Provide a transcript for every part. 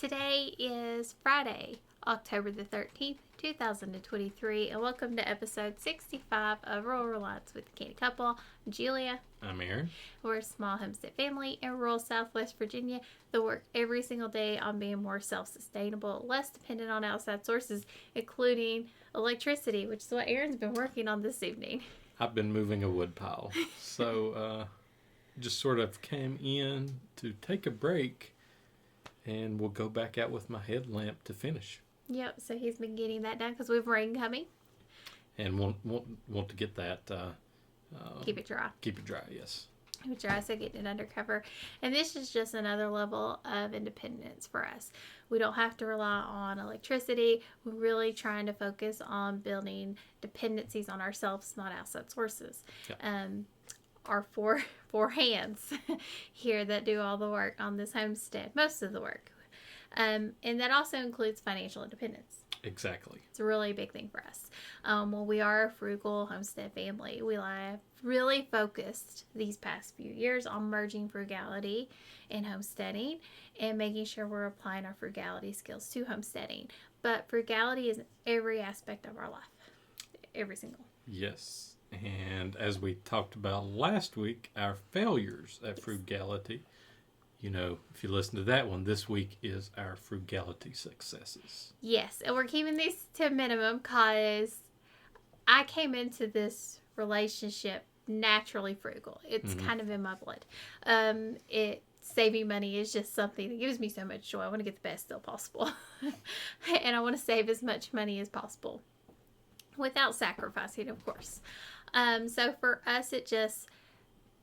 Today is Friday, October the 13th, 2023, and welcome to episode 65 of Rural Reliance with the Canny Couple. I'm Julia. I'm Aaron. We're a small homestead family in rural Southwest Virginia that work every single day on being more self-sustainable, less dependent on outside sources, including electricity, which is what Aaron's been working on this evening. I've been moving a wood pile, so just sort of came in to take a break, and we'll go back out with my headlamp to finish. Yep, so he's been getting that done because we have rain coming. And want to get that... keep it dry. Keep it dry, yes. Keep it dry, so getting it under cover. And this is just another level of independence for us. We don't have to rely on electricity. We're really trying to focus on building dependencies on ourselves, not outside sources. Yep. Our four hands here that do all the work on this homestead, most of the work. And that also includes financial independence. Exactly. It's a really big thing for us. Well, we are a frugal homestead family. We have really focused these past few years on merging frugality and homesteading and making sure we're applying our frugality skills to homesteading. But frugality is every aspect of our life. Every single. Yes. And as we talked about last week, our failures at frugality, you know, if you listen to that one, this week is our frugality successes. Yes, and we're keeping these to a minimum because I came into this relationship naturally frugal. It's kind of in my blood. Saving money is just something that gives me so much joy. I want to get the best deal possible. And I want to save as much money as possible without sacrificing, of course. So for us, it just,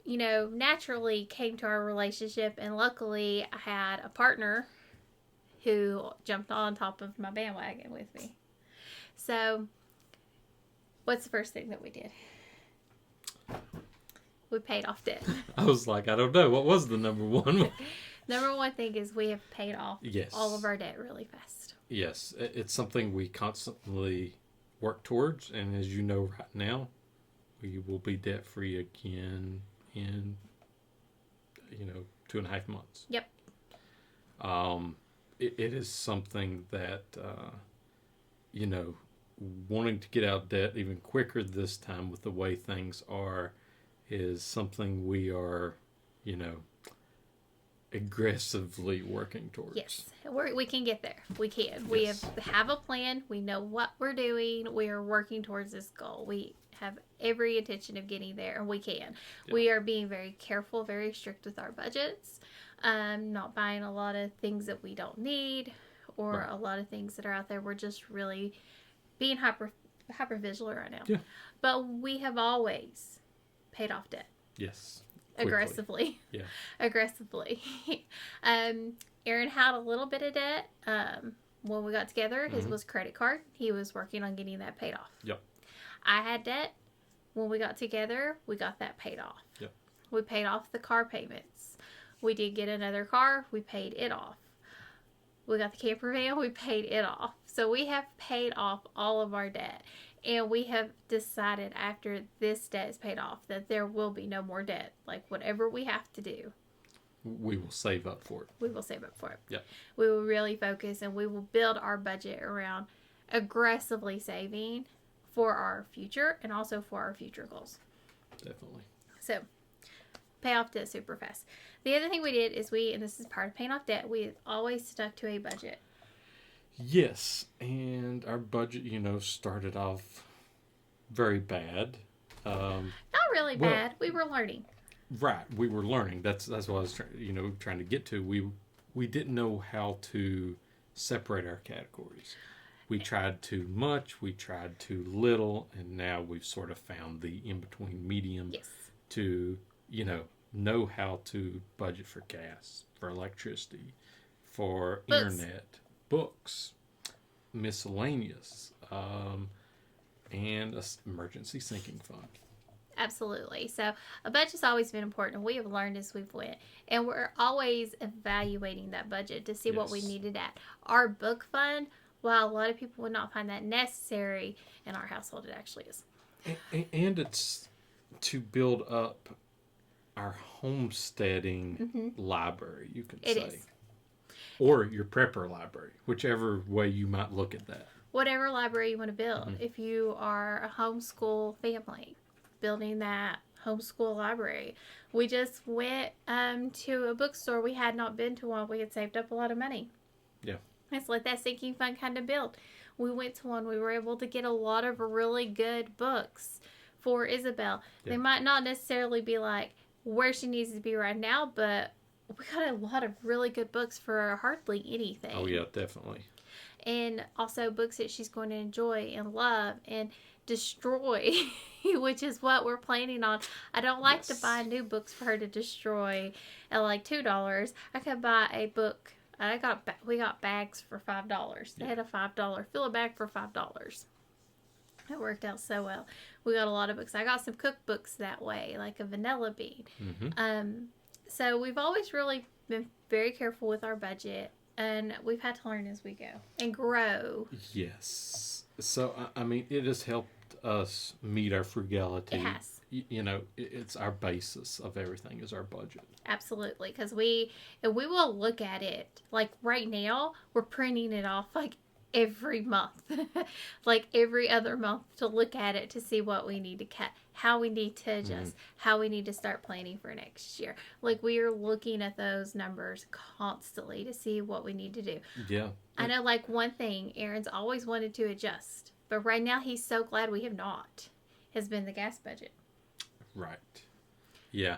naturally came to our relationship. And luckily, I had a partner who jumped on top of my bandwagon with me. So what's the first thing that we did? We paid off debt. I was like, I don't know. What was the number one? Number one thing is we have paid off all of our debt really fast. Yes. It's something we constantly work towards. And as you know right now, we will be debt-free again in, 2.5 months. Yep. It is something that, wanting to get out of debt even quicker this time with the way things are is something we are, aggressively working towards. Yes, we can get there. We can. Yes. We have a plan. We know what we're doing. We are working towards this goal. We have every intention of getting there, and we can. Yeah. We are being very careful, very strict with our budgets, not buying a lot of things that we don't need or Right. a lot of things that are out there. We're just really being hyper vigilant right now. Yeah. But we have always paid off debt. Yes. Quickly. Aggressively. Yeah. Aggressively. Aaron had a little bit of debt when we got together. His was credit card. He was working on getting that paid off. Yep. I had debt. When we got together, we got that paid off. Yep. We paid off the car payments. We did get another car. We paid it off. We got the camper van. We paid it off. So we have paid off all of our debt. And we have decided after this debt is paid off that there will be no more debt. Like whatever we have to do, We will save up for it. we will save up for it. Yep. We will really focus and we will build our budget around aggressively saving for our future and also for our future goals. Definitely. So, pay off debt super fast. The other thing we did is and this is part of paying off debt, we always stuck to a budget. Yes, and our budget, started off very bad. Not really bad. We were learning. Right, we were learning. That's what I was trying to get to. We didn't know how to separate our categories. We tried too much, we tried too little, and now we've sort of found the in-between medium. Yes. To, know how to budget for gas, for electricity, for internet, books, miscellaneous, and an emergency sinking fund. Absolutely. So a budget's always been important. We have learned as we've went. And we're always evaluating that budget to see what we needed at. Our book fund, while a lot of people would not find that necessary in our household, it actually is. And it's to build up our homesteading library, you could say. It is. or your prepper library, whichever way you might look at that. Whatever library you want to build. If you are a homeschool family, building that homeschool library. We just went to a bookstore. We had not been to one. We had saved up a lot of money. Yeah. Let's let that sinking fund kind of build. We went to one. We were able to get a lot of really good books for Isabel. Yeah. They might not necessarily be like where she needs to be right now, but we got a lot of really good books for hardly anything. Oh, yeah, definitely. And also books that she's going to enjoy and love and destroy, which is what we're planning on. I don't like to buy new books for her to destroy at like $2. I could buy a book. We got bags for $5. They had a $5 fill a bag for $5. It worked out so well. We got a lot of books. I got some cookbooks that way, like a vanilla bean. So we've always really been very careful with our budget, and we've had to learn as we go and grow. Yes. So, I mean, it has helped us meet our frugality. It has. You know, it's our basis of everything is our budget. Absolutely. Because we will look at it. Like right now, we're printing it off like every month. Like every other month to look at it to see what we need to cut, how we need to adjust, how we need to start planning for next year. Like we are looking at those numbers constantly to see what we need to do. Yeah. I know like one thing Aaron's always wanted to adjust, but right now he's so glad we have not, has been the gas budget. Right. Yeah.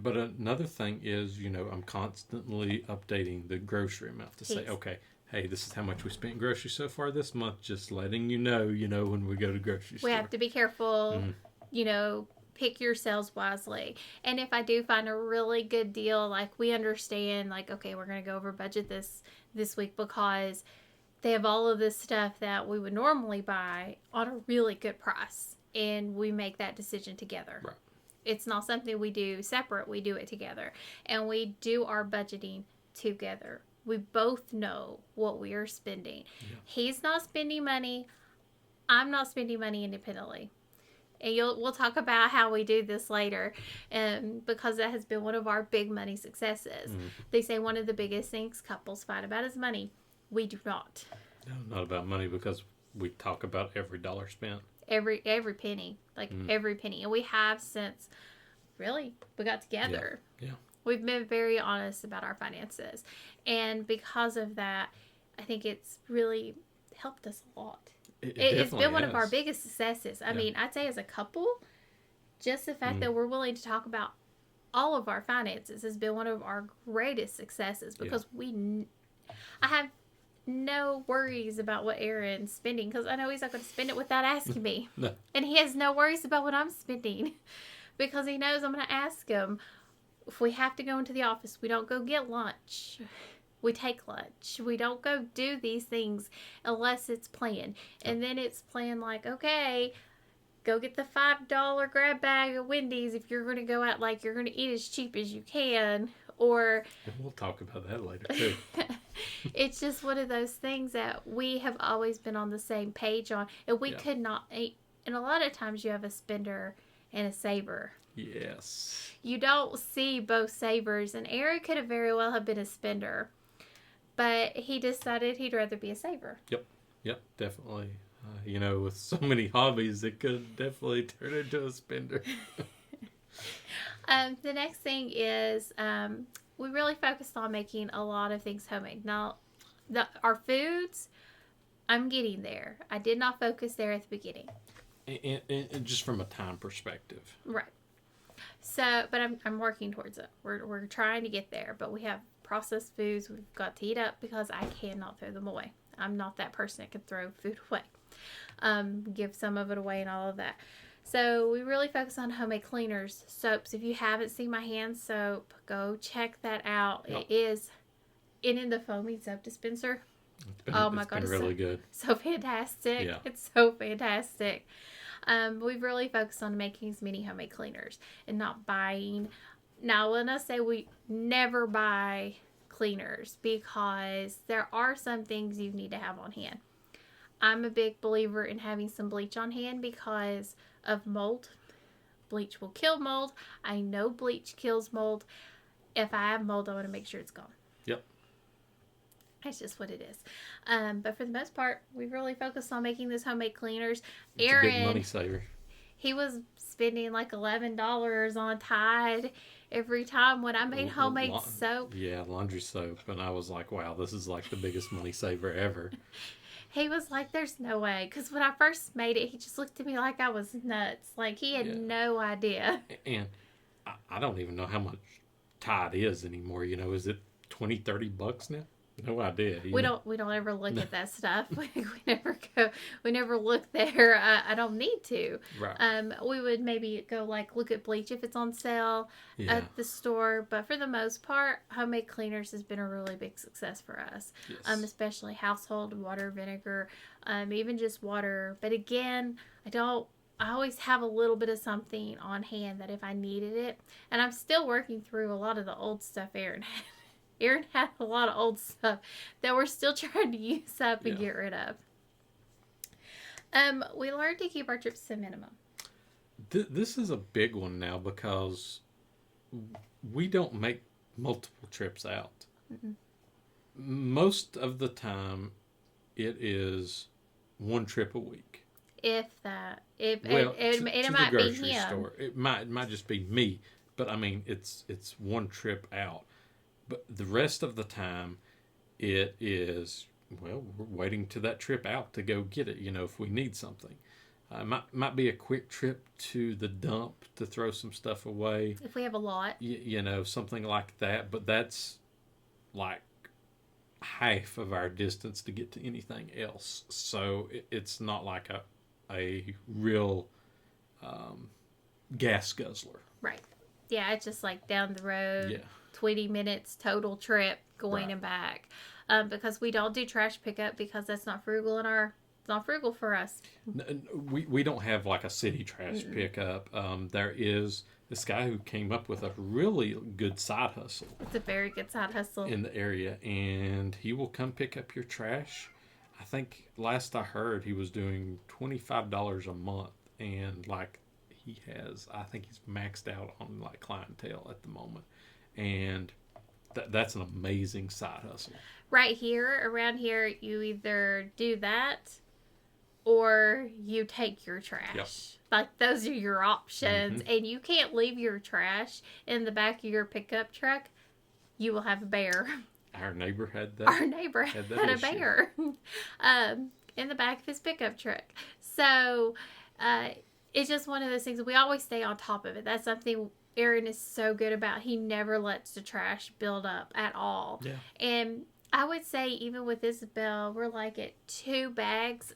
But another thing is, you know, I'm constantly updating the grocery amount to say, okay, hey, this is how much we spent groceries so far this month. Just letting you know, when we go to grocery store. We have to be careful, you know, pick your sales wisely. And if I do find a really good deal, like we understand, like, okay, we're going to go over budget this week because they have all of this stuff that we would normally buy on a really good price. And we make that decision together. Right. It's not something we do separate. We do it together. And we do our budgeting together. We both know what we are spending. Yeah. He's not spending money. I'm not spending money independently. And we'll talk about how we do this later, because that has been one of our big money successes. They say one of the biggest things couples fight about is money. We do not. No, not about money, because we talk about every dollar spent. Every penny, every penny. And we have since really we got together. Yeah. We've been very honest about our finances. And because of that, I think it's really helped us a lot. It's been one of our biggest successes. I mean, I'd say as a couple, just the fact that we're willing to talk about all of our finances has been one of our greatest successes, because I have no worries about what Aaron's spending, because I know he's not going to spend it without asking me. No. And he has no worries about what I'm spending, because he knows I'm going to ask him. If we have to go into the office, we don't go get lunch. We take lunch. We don't go do these things unless it's planned. And then it's planned like, okay, go get the $5 grab bag of Wendy's if you're going to go out, like you're going to eat as cheap as you can. Or and we'll talk about that later too. It's just one of those things that we have always been on the same page on. And we could not eat. And a lot of times you have a spender and a saver. Yes. You don't see both savers, and Aaron could have very well have been a spender, but he decided he'd rather be a saver. Yep, definitely. With so many hobbies, it could definitely turn into a spender. The next thing is we really focused on making a lot of things homemade. Now, our foods, I'm getting there. I did not focus there at the beginning. And just from a time perspective. Right. So, but I'm working towards it. We're trying to get there, but we have processed foods we've got to eat up because I cannot throw them away. I'm not that person that can throw food away. Give some of it away and all of that. So we really focus on homemade cleaners, soaps. If you haven't seen my hand soap, go check that out. Yep. It is in the foaming soap dispenser. Oh my God, it's really good. So fantastic. Yeah. It's so fantastic. We've really focused on making as many homemade cleaners and not buying. Now, when I say we never buy cleaners, because there are some things you need to have on hand. I'm a big believer in having some bleach on hand because of mold. Bleach will kill mold. I know bleach kills mold. If I have mold, I want to make sure it's gone. Yep. That's just what it is. But for the most part, we really focused on making this homemade cleaners. It's a big money Aaron, saver. he was spending like $11 on Tide every time when I made homemade soap. Yeah, laundry soap. And I was like, wow, this is like the biggest money saver ever. He was like, there's no way. Because when I first made it, he just looked at me like I was nuts. Like he had no idea. And I don't even know how much Tide is anymore. You know, is it 20, $30 now? No idea. We don't ever look at that stuff. We never look there. I don't need to. Right. We would maybe go like look at bleach if it's on sale at the store, but for the most part, homemade cleaners has been a really big success for us. Yes. Especially household water, vinegar, even just water. But again, I always have a little bit of something on hand that if I needed it, and I'm still working through a lot of the old stuff Aaron had. Aaron had a lot of old stuff that we're still trying to use up and get rid of. We learned to keep our trips to a minimum. This is a big one now because we don't make multiple trips out. Mm-mm. Most of the time, it is one trip a week. If that. It to might the grocery be him. store. It might just be me, but I mean, it's one trip out. But the rest of the time, it is, well, we're waiting to that trip out to go get it, you know, if we need something. Might be a quick trip to the dump to throw some stuff away. If we have a lot. You know, something like that. But that's like half of our distance to get to anything else. So it's not like a real gas guzzler. Right. Yeah, it's just like down the road. Yeah. 20 minutes total trip going and back, because we don't do trash pickup because that's not frugal it's not frugal for us. We don't have like a city trash pickup. There is this guy who came up with a really good side hustle. It's a very good side hustle in the area, and he will come pick up your trash. I think last I heard he was doing $25 a month, and like I think he's maxed out on like clientele at the moment. And that's an amazing side hustle. Right here, around here, you either do that or you take your trash. Yep. Like, those are your options. And you can't leave your trash in the back of your pickup truck. You will have a bear. Our neighbor had that. Our neighbor had a bear in the back of his pickup truck. So, it's just one of those things. We always stay on top of it. That's something Aaron is so good about. He never lets the trash build up at all. Yeah. And I would say even with Isabel, we're like at 2 bags.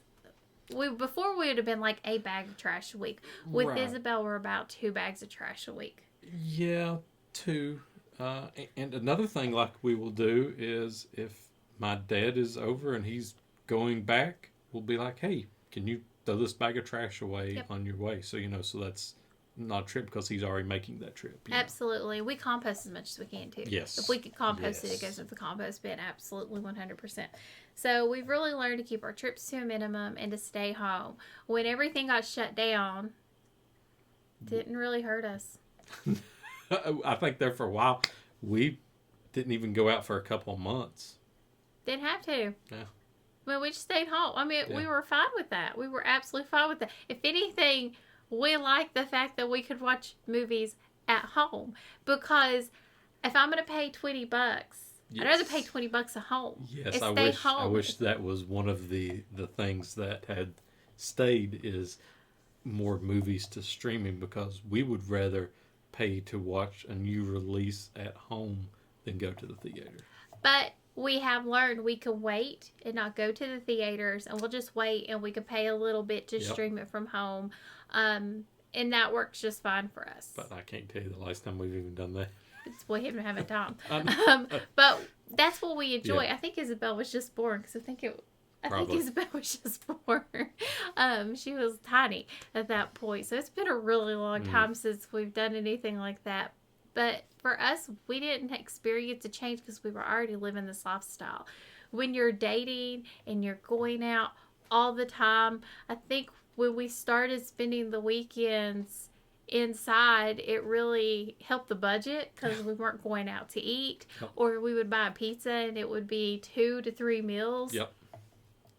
Before we would have been like a bag of trash a week. With Isabel, we're about 2 bags of trash a week. Yeah, 2. And another thing like we will do is if my dad is over and he's going back, we'll be like, hey, can you throw this bag of trash away on your way? So, you know, so that's not a trip because he's already making that trip. Absolutely. We compost as much as we can too. Yes. If we could compost it goes into the compost bin. Absolutely 100%. So we've really learned to keep our trips to a minimum and to stay home. When everything got shut down, didn't really hurt us. I think there for a while, we didn't even go out for a couple of months. Didn't have to. Yeah. Well, we just stayed home. I mean, we were fine with that. We were absolutely fine with that. If anything, we like the fact that we could watch movies at home, because if I'm going to pay $20, I'd rather pay $20 at home. Yes, I wish that was one of the things that had stayed, is more movies to streaming, because we would rather pay to watch a new release at home than go to the theater. But we have learned we can wait and not go to the theaters, and we'll just wait, and we can pay a little bit to stream it from home. And that works just fine for us. But I can't tell you the last time we've even done that. We haven't had time. But that's what we enjoy. Yeah. I think Isabel was just born, because I think Isabel was just born. She was tiny at that point. So it's been a really long time since we've done anything like that. But for us, we didn't experience a change because we were already living this lifestyle. When you're dating and you're going out all the time, I think when we started spending the weekends, inside, it really helped the budget because we weren't going out to eat, or we would buy a pizza and it would be 2 to 3 meals. Yep.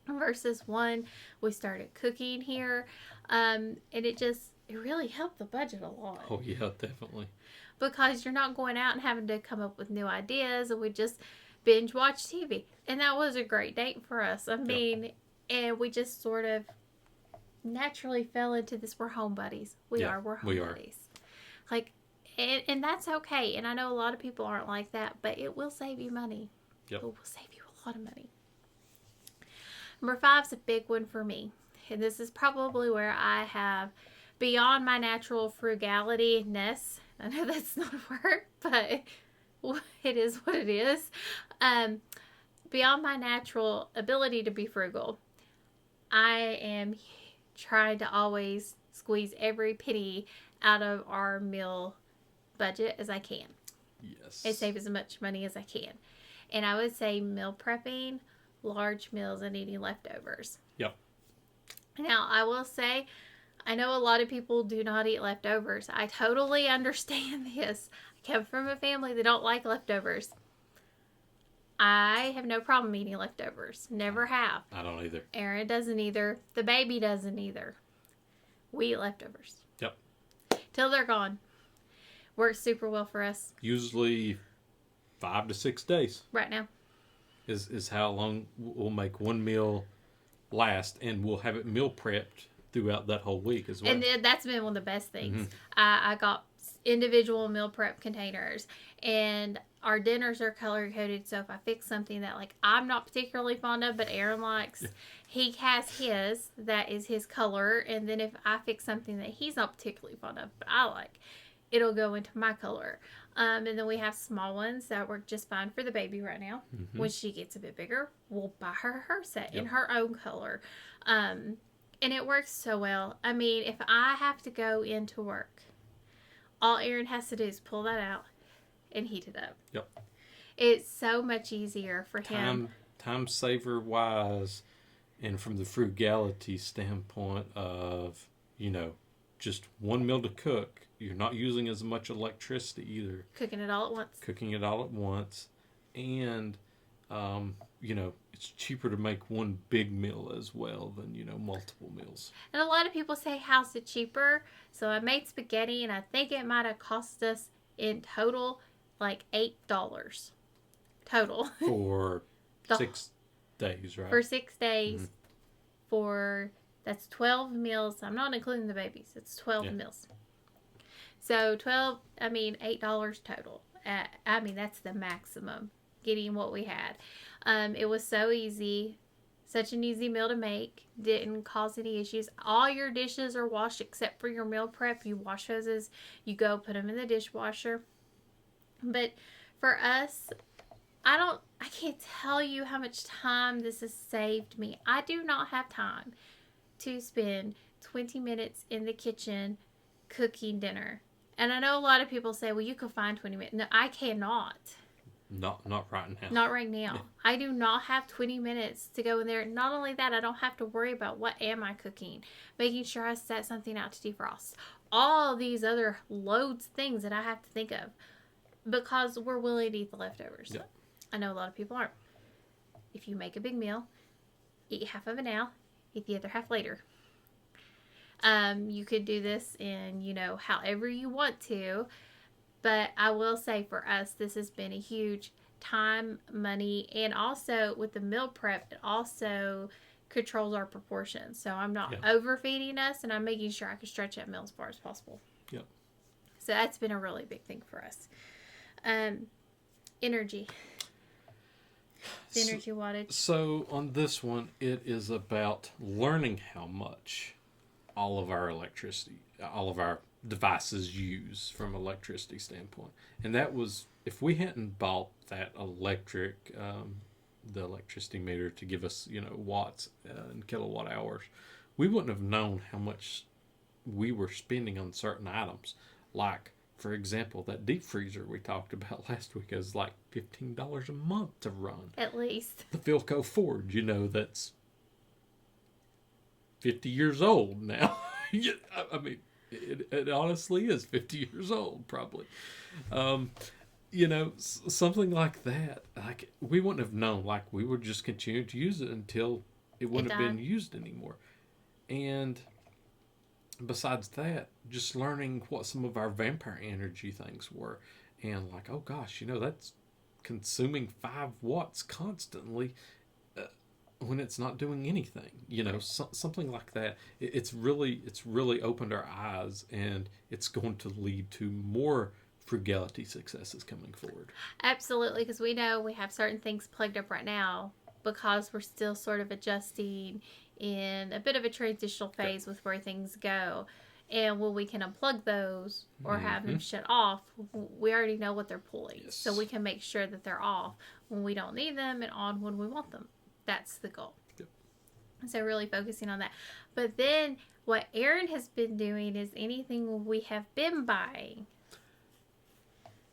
Versus one. We started cooking here, and it really helped the budget a lot. Oh yeah, definitely. Because you're not going out and having to come up with new ideas, and we just binge watch TV, and that was a great date for us. I mean, and we just sort of naturally fell into this. We're home buddies. We're home buddies. Like, and that's okay. And I know a lot of people aren't like that, but it will save you money. Yep. It will save you a lot of money. Number 5 is a big one for me. And this is probably where I have, beyond my natural frugality-ness, I know that's not a word, but it is what it is. Beyond my natural ability to be frugal, I am trying to always squeeze every penny out of our meal budget as I can. Yes. And save as much money as I can. And I would say meal prepping, large meals, and eating leftovers. Yep. Now, I will say, I know a lot of people do not eat leftovers. I totally understand this. I come from a family that don't like leftovers. I have no problem eating leftovers. Never have. I don't either. Aaron doesn't either. The baby doesn't either. We eat leftovers. Yep. Till they're gone. Works super well for us. Usually 5 to 6 days. Right now. Is how long we'll make one meal last, and we'll have it meal prepped throughout that whole week as well. And that's been one of the best things. I got individual meal prep containers, and our dinners are color coded. So if I fix something that like I'm not particularly fond of, but Aaron likes, he has his that is his color. And then if I fix something that he's not particularly fond of, but I like, it'll go into my color. And then we have small ones that work just fine for the baby right now. When she gets a bit bigger, we'll buy her set in her own color. And it works so well. I mean, if I have to go into work, all Aaron has to do is pull that out and heat it up. Yep. It's so much easier for him. Time saver wise, and from the frugality standpoint of, just one meal to cook. You're not using as much electricity either. Cooking it all at once. And, it's cheaper to make one big meal as well than, multiple meals. And a lot of people say, how's it cheaper? So I made spaghetti, and I think it might have cost us in total like $8 total. For 6 days, right? For 6 days. That's 12 meals. I'm not including the babies. It's 12 meals. So $8 total. That's the maximum, getting what we had. It was so easy. Such an easy meal to make. Didn't cause any issues. All your dishes are washed except for your meal prep. You wash those as you go, put them in the dishwasher. But for us, I can't tell you how much time this has saved me. I do not have time to spend 20 minutes in the kitchen cooking dinner. And I know a lot of people say, well, you could find 20 minutes. No, I cannot. Not right now. Not right now. Yeah. I do not have 20 minutes to go in there. Not only that, I don't have to worry about what am I cooking. Making sure I set something out to defrost. All these other loads of things that I have to think of. Because we're willing to eat the leftovers. Yeah. I know a lot of people aren't. If you make a big meal, eat half of it now, eat the other half later. You could do this in, however you want to. But I will say for us, this has been a huge time, money, and also with the meal prep, it also controls our proportions. So I'm not overfeeding us, and I'm making sure I can stretch that meal as far as possible. Yep. So that's been a really big thing for us. Energy. The energy wattage. So on this one, it is about learning how much all of our devices use from electricity standpoint. And that was, if we hadn't bought that the electricity meter to give us, watts and kilowatt hours, we wouldn't have known how much we were spending on certain items. Like, for example, that deep freezer we talked about last week is like $15 a month to run. At least. The Philco Forge, that's 50 years old now. It honestly is 50 years old, probably. Um, something like that. Like, we wouldn't have known. Like, we would just continue to use it until it wouldn't have been used anymore. And besides that, just learning what some of our vampire energy things were. And like, oh gosh, that's consuming 5 watts constantly when it's not doing anything. Something like that. It's really opened our eyes, and it's going to lead to more frugality successes coming forward. Absolutely, because we know we have certain things plugged up right now because we're still sort of adjusting in a bit of a transitional phase with where things go. And when we can unplug those or have them shut off, we already know what they're pulling. Yes. So we can make sure that they're off when we don't need them and on when we want them. That's the goal. Yep. So really focusing on that. But then what Aaron has been doing is anything we have been buying.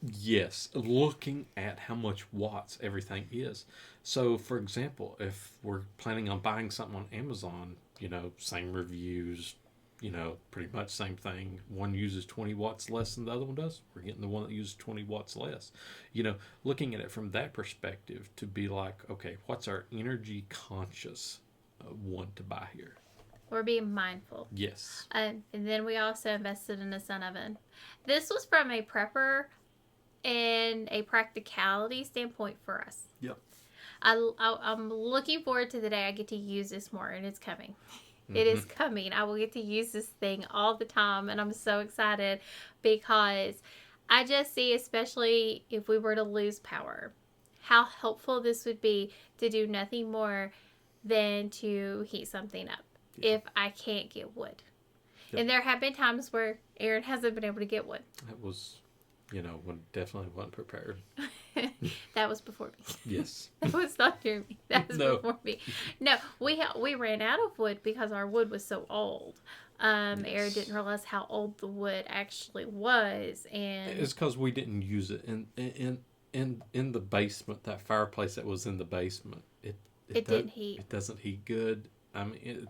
Yes, looking at how much watts everything is. So, for example, if we're planning on buying something on Amazon, same reviews, pretty much same thing. One uses 20 watts less than the other one does. We're getting the one that uses 20 watts less. Looking at it from that perspective to be like, okay, what's our energy conscious one to buy here? We're being mindful. Yes. And then we also invested in a sun oven. This was from a prepper and a practicality standpoint for us. Yep. I'm looking forward to the day I get to use this more, and it's coming. It is coming. I will get to use this thing all the time, and I'm so excited because I just see, especially if we were to lose power, how helpful this would be to do nothing more than to heat something up if I can't get wood. Yep. And there have been times where Aaron hasn't been able to get wood. That was, when definitely wasn't prepared. That was before me. Yes. That was not during me. That was before me. No, we ran out of wood because our wood was so old. Yes. Aaron didn't realize how old the wood actually was, and it's because we didn't use it in the basement. That fireplace that was in the basement, it didn't heat. It doesn't heat good. I mean,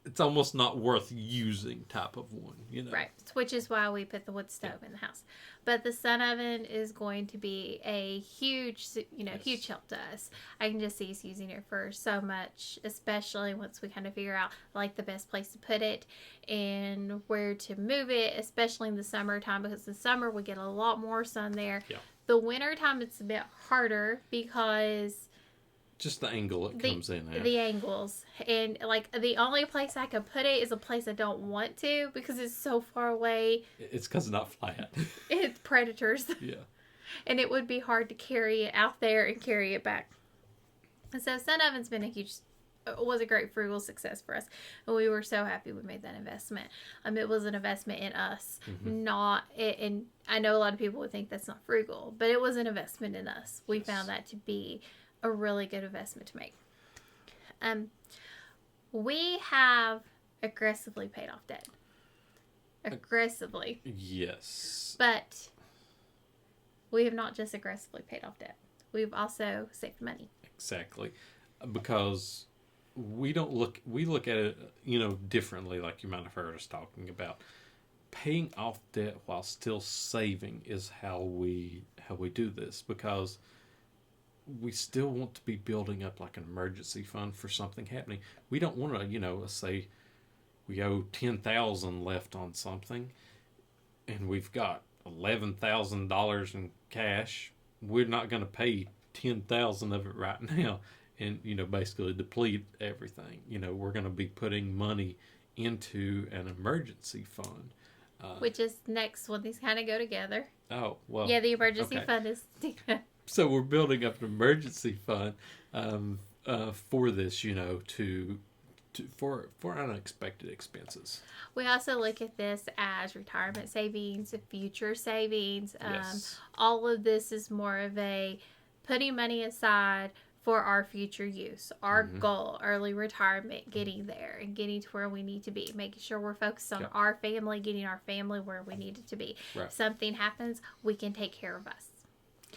it's almost not worth using type of one, Right, which is why we put the wood stove in the house. But the sun oven is going to be a huge, huge help to us. I can just see us using it for so much, especially once we kind of figure out like the best place to put it and where to move it, especially in the summertime, because in the summer we get a lot more sun there. Yeah. The wintertime it's a bit harder because just the angle it comes in at. The angles. And, like, the only place I could put it is a place I don't want to because it's so far away. It's because it's not flat. It's predators. Yeah. And it would be hard to carry it out there and carry it back. And so sun oven's been was a great frugal success for us. And we were so happy we made that investment. It was an investment in us. And I know a lot of people would think that's not frugal, but it was an investment in us. We found that to be a really good investment to make. We have aggressively paid off debt. Aggressively. Yes. But we have not just aggressively paid off debt. We've also saved money. Exactly. Because we look at it, differently, like you might have heard us talking about. Paying off debt while still saving is how we do this, because we still want to be building up like an emergency fund for something happening. We don't want to, let's say we owe $10,000 left on something and we've got $11,000 in cash. We're not going to pay $10,000 of it right now and, basically deplete everything. We're going to be putting money into an emergency fund. Which is next when these kind of go together. Oh, well. Yeah, the emergency fund is... So we're building up an emergency fund for this, for unexpected expenses. We also look at this as retirement savings, future savings. Yes. All of this is more of a putting money aside for our future use, our goal, early retirement, getting there and getting to where we need to be, making sure we're focused on our family, getting our family where we need it to be. Right. If something happens, we can take care of us.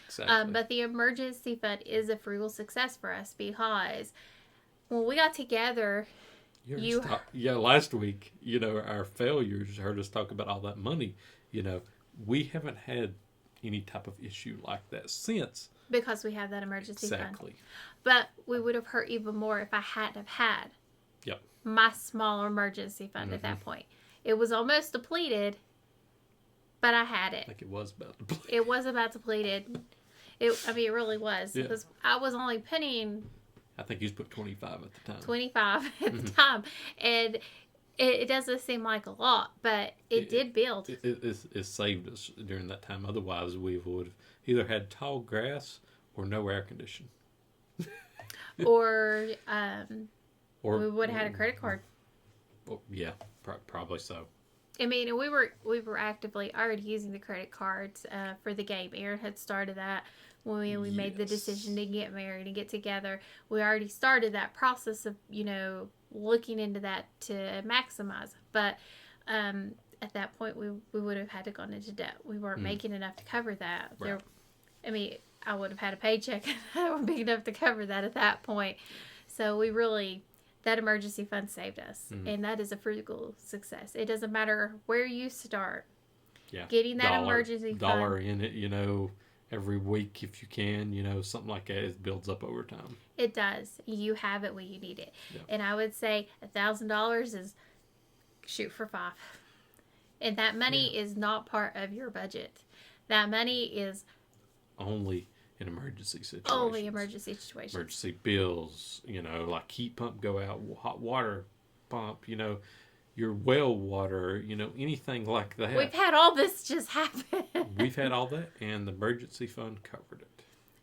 Exactly. But the emergency fund is a frugal success for us because when we got together Last week, our failures heard us talk about all that money. We haven't had any type of issue like that since. Because we have that emergency fund. Exactly. But we would have hurt even more if I hadn't have had my small emergency fund at that point. It was almost depleted, but I had it. Like it was about depleted. It was about depleted. It really was. Yeah. Because I was only putting... I think you put 25 at the time. 25 at the time. And it doesn't seem like a lot, but it did build. It saved us during that time. Otherwise, we would have either had tall grass or no air conditioning. or we would have had a credit card. Well, yeah, probably so. I mean, we were actively already using the credit cards for the game. Aaron had started that when we made the decision to get married and get together. We already started that process of, looking into that to maximize. But at that point, we would have had to gone into debt. We weren't making enough to cover that. Right. I would have had a paycheck that would be enough to cover that at that point. So that emergency fund saved us. And that is a frugal success. It doesn't matter where you start. Yeah. Getting that emergency fund. Dollar in it, every week if you can, something like that. It builds up over time. It does. You have it when you need it. Yeah. And I would say $1,000 is shoot for 5. And that money is not part of your budget. That money is only in emergency situations. Only emergency situations. Emergency bills, like heat pump go out, hot water pump, your well water, anything like that. We've had all this just happen. We've had all that, and the emergency fund covered it.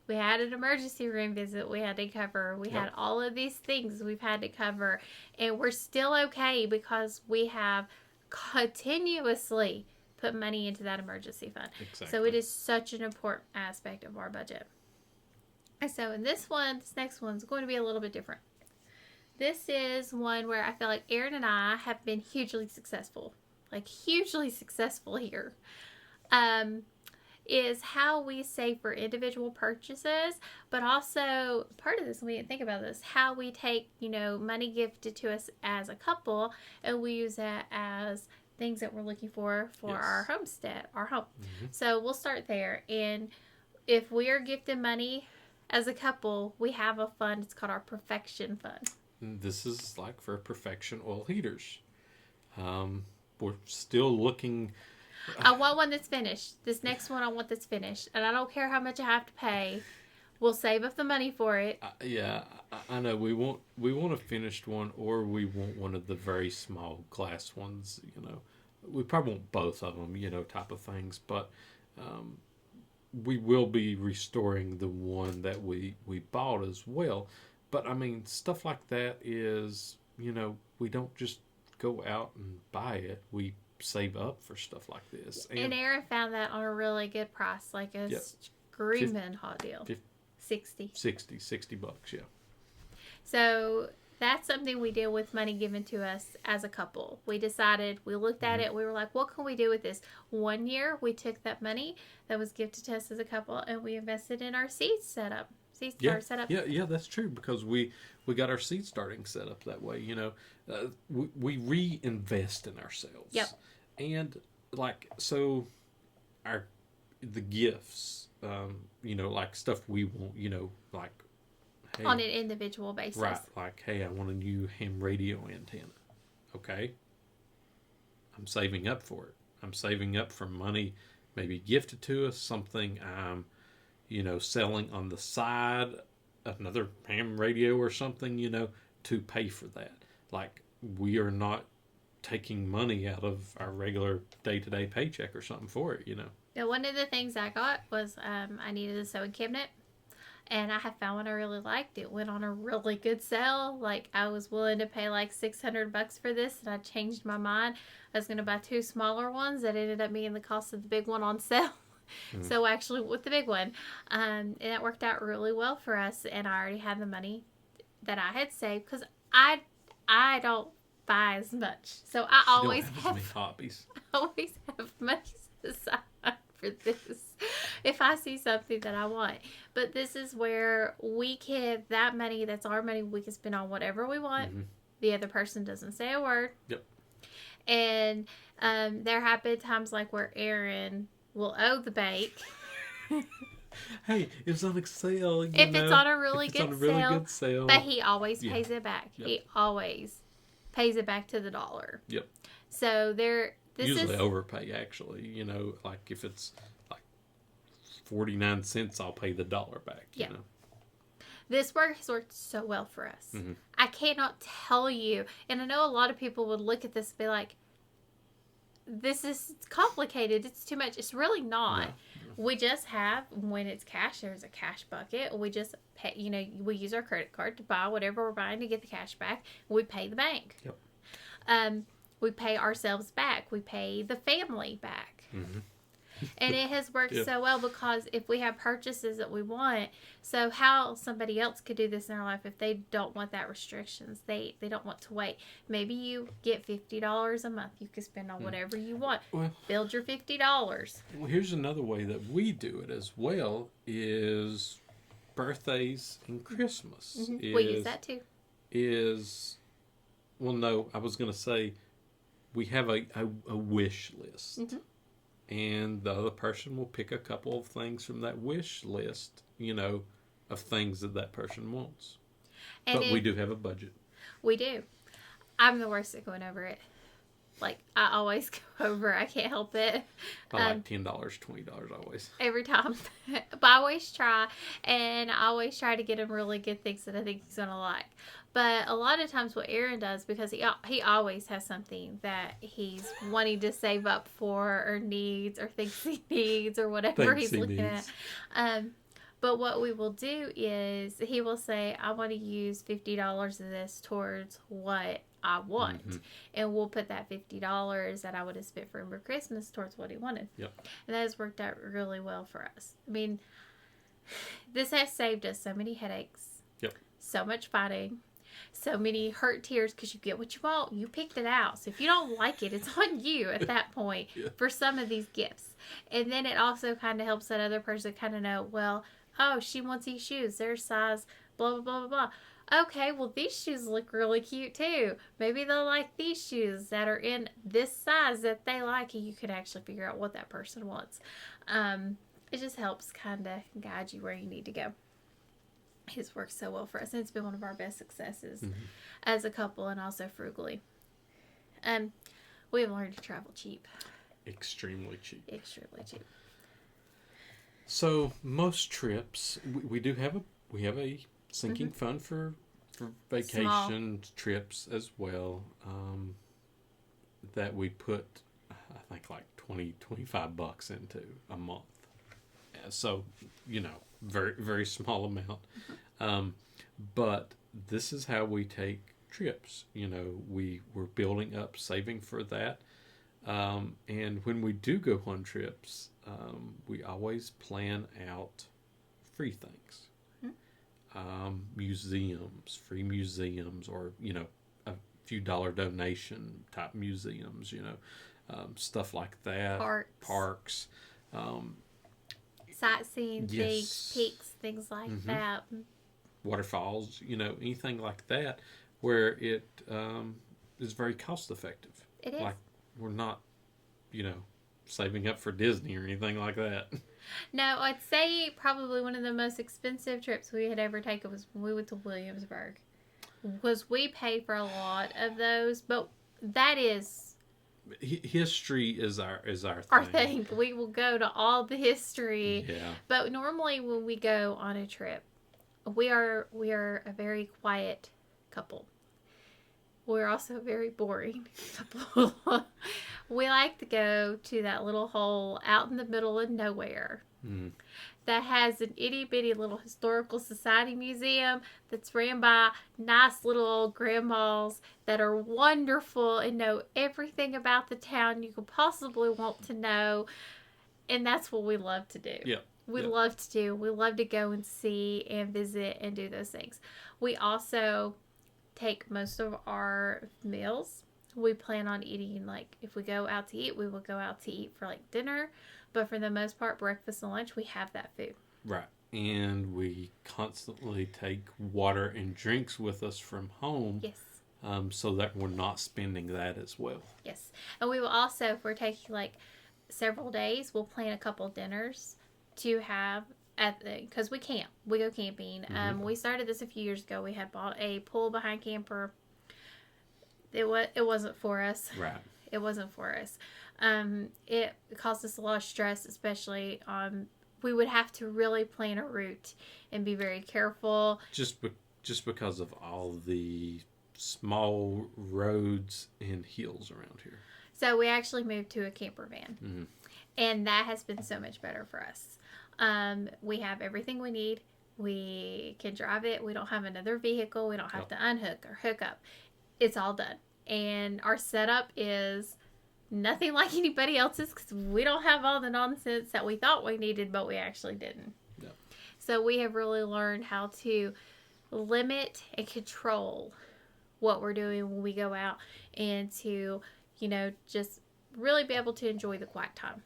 We had an emergency room visit we had to cover. We had all of these things we've had to cover, and we're still okay because we have continuously put money into that emergency fund. Exactly. So it is such an important aspect of our budget. And so in this next one's going to be a little bit different. This is one where I feel like Aaron and I have been hugely successful. Like hugely successful here. Is how we save for individual purchases, but also part of this, we didn't think about this, how we take, money gifted to us as a couple and we use that as things that we're looking for our homestead, our home. So we'll start there. And if we are gifted money as a couple, we have a fund. It's called our perfection fund. This is like for perfection oil heaters. We're still looking. I want one that's finished. This next one I want that's finished. And I don't care how much I have to pay. We'll save up the money for it. I know. We want a finished one, or we want one of the very small glass ones. We probably want both of them. Type of things. But we will be restoring the one that we bought as well. But stuff like that is we don't just go out and buy it. We save up for stuff like this. And Aaron found that on a really good price, like a screaming hot deal. $60, yeah. So that's something we did with money given to us as a couple. We decided, we looked at it, we were like, what can we do with this? One year, we took that money that was gifted to us as a couple and we invested in our seed setup. Yeah, that's true, because we got our seed starting set up that way. We reinvest in ourselves. Yep. And the gifts, like stuff we want, like, hey, on an individual basis. Right, like, hey, I want a new ham radio antenna. Okay. I'm saving up for it. I'm saving up for money maybe gifted to us, something I'm selling on the side, another ham radio or something, to pay for that. Like, we are not taking money out of our regular day-to-day paycheck or something for it, Now, one of the things I got was I needed a sewing cabinet, and I had found one I really liked. It went on a really good sale. Like, I was willing to pay like $600 for this, and I changed my mind. I was going to buy 2 smaller ones that ended up being the cost of the big one on sale. So actually with the big one, and that worked out really well for us. And I already had the money that I had saved, because I don't buy as much, so I always have hobbies. I always have money aside for this if I see something that I want. But this is where that money, that's our money, we can spend on whatever we want. The other person doesn't say a word. Yep. And there have been times like where Aaron will owe the bake. Hey, it's on a sale. If it's on a really good sale. But he always pays it back. Yep. He always pays it back to the dollar. Yep. So usually overpay, actually. You know, like if it's like 49 cents, I'll pay the dollar back. You know? This work has worked so well for us. Mm-hmm. I cannot tell you. And I know a lot of people would look at this and be like, this is complicated. It's too much. It's really not. No. We just have, when it's cash, there's a cash bucket. We just pay, you know, we use our credit card to buy whatever we're buying to get the cash back. We pay the bank. Yep. We pay ourselves back. We pay the family back. Mm-hmm. And it has worked so well because if we have purchases that we want, so how somebody else could do this in their life if they don't want that restrictions, they don't want to wait. Maybe you get $50 a month. You can spend on whatever you want. Well, build your $50. Well, here's another way that we do it as well is birthdays and Christmas. Mm-hmm. We use that too. Well, no, I was going to say we have a wish list. Mm-hmm. And the other person will pick a couple of things from that wish list, you know, of things that person wants. And but we do have a budget. We do. I'm the worst at going over it. Like, I always go over. I can't help it. By like $10, $20 always. Every time. But I always try. And I always try to get him really good things that I think he's going to like. But a lot of times what Aaron does, because he always has something that he's wanting to save up for or needs or thinks he needs or whatever he's looking at. But what we will do is he will say, I want to use $50 of this towards what I want. Mm-hmm. And we'll put that $50 that I would have spent for him for Christmas towards what he wanted. Yep. And that has worked out really well for us. I mean, this has saved us so many headaches. Yep. So much fighting. So many hurt tears because you get what you want. You picked it out. So if you don't like it, it's on you at that point for some of these gifts. And then it also kind of helps that other person kind of know, well, oh, she wants these shoes. Their size, blah, blah, blah, blah, blah. Okay, well, these shoes look really cute too. Maybe they'll like these shoes that are in this size that they like, and you can actually figure out what that person wants. It just helps kind of guide you where you need to go. It's worked so well for us, and it's been one of our best successes as a couple, and also frugally. We have learned to travel cheap. Extremely cheap. Extremely cheap. So most trips, we have a sinking fund for vacation trips as well. That we put, I think, like $25 into a month. So, you know, very, very small amount. But this is how we take trips. You know, we're building up saving for that. And when we do go on trips, we always plan out free things. Museums, free museums, or, you know, a few dollar donation type museums, you know, stuff like that. Parks. Sightseeing, things, peaks, things like that. Waterfalls, you know, anything like that where it is very cost effective. It is. Like, we're not, you know, saving up for Disney or anything like that. No, I'd say probably one of the most expensive trips we had ever taken was when we went to Williamsburg. Because we paid for a lot of those, but that is... History is our thing. We will go to all the history. Yeah. But normally when we go on a trip, we are a very quiet couple. We're also a very boring couple. We like to go to that little hole out in the middle of nowhere that has an itty-bitty little historical society museum that's ran by nice little old grandmas that are wonderful and know everything about the town you could possibly want to know. And that's what we love to do. Yeah. We love to do. We love to go and see and visit and do those things. We also take most of our meals. We plan on eating, like, if we go out to eat, we will go out to eat for, like, dinner. But for the most part, breakfast and lunch, we have that food. Right. And we constantly take water and drinks with us from home. Yes. so that we're not spending that as well. Yes. And we will also, if we're taking like several days, we'll plan a couple dinners to have because we camp. We go camping. We started this a few years ago. We had bought a pull behind camper. It wasn't for us. Right. It wasn't for us. It caused us a lot of stress, especially on. We would have to really plan a route and be very careful. Just because of all the small roads and hills around here. So we actually moved to a camper van, and that has been so much better for us. We have everything we need. We can drive it. We don't have another vehicle. We don't have to unhook or hook up. It's all done. And our setup is nothing like anybody else's because we don't have all the nonsense that we thought we needed, but we actually didn't. Yep. So we have really learned how to limit and control what we're doing when we go out and to, just really be able to enjoy the quiet time.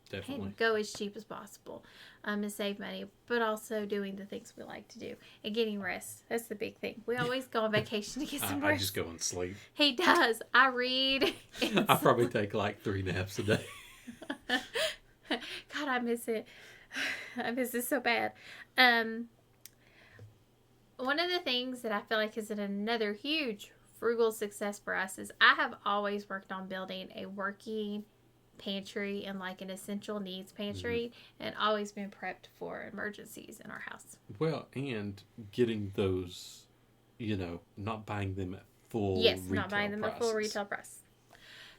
Definitely. And go as cheap as possible and save money, but also doing the things we like to do and getting rest. That's the big thing. We always go on vacation to get some rest. I just go and sleep. He does. I read. I probably take like 3 naps a day. God, I miss it. I miss it so bad. One of the things that I feel like is another huge frugal success for us is I have always worked on building a working pantry and like an essential needs pantry and always been prepped for emergencies in our house. Well, and getting those, not buying them at full yes, retail not buying them prices. at full retail price.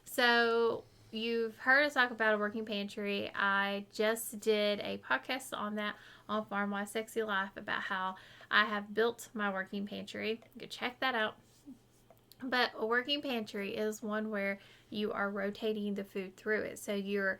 So you've heard us talk about a working pantry. I just did a podcast on that on Farm Life Sexy Life about how I have built my working pantry. You can check that out. But a working pantry is one where you are rotating the food through it. So you're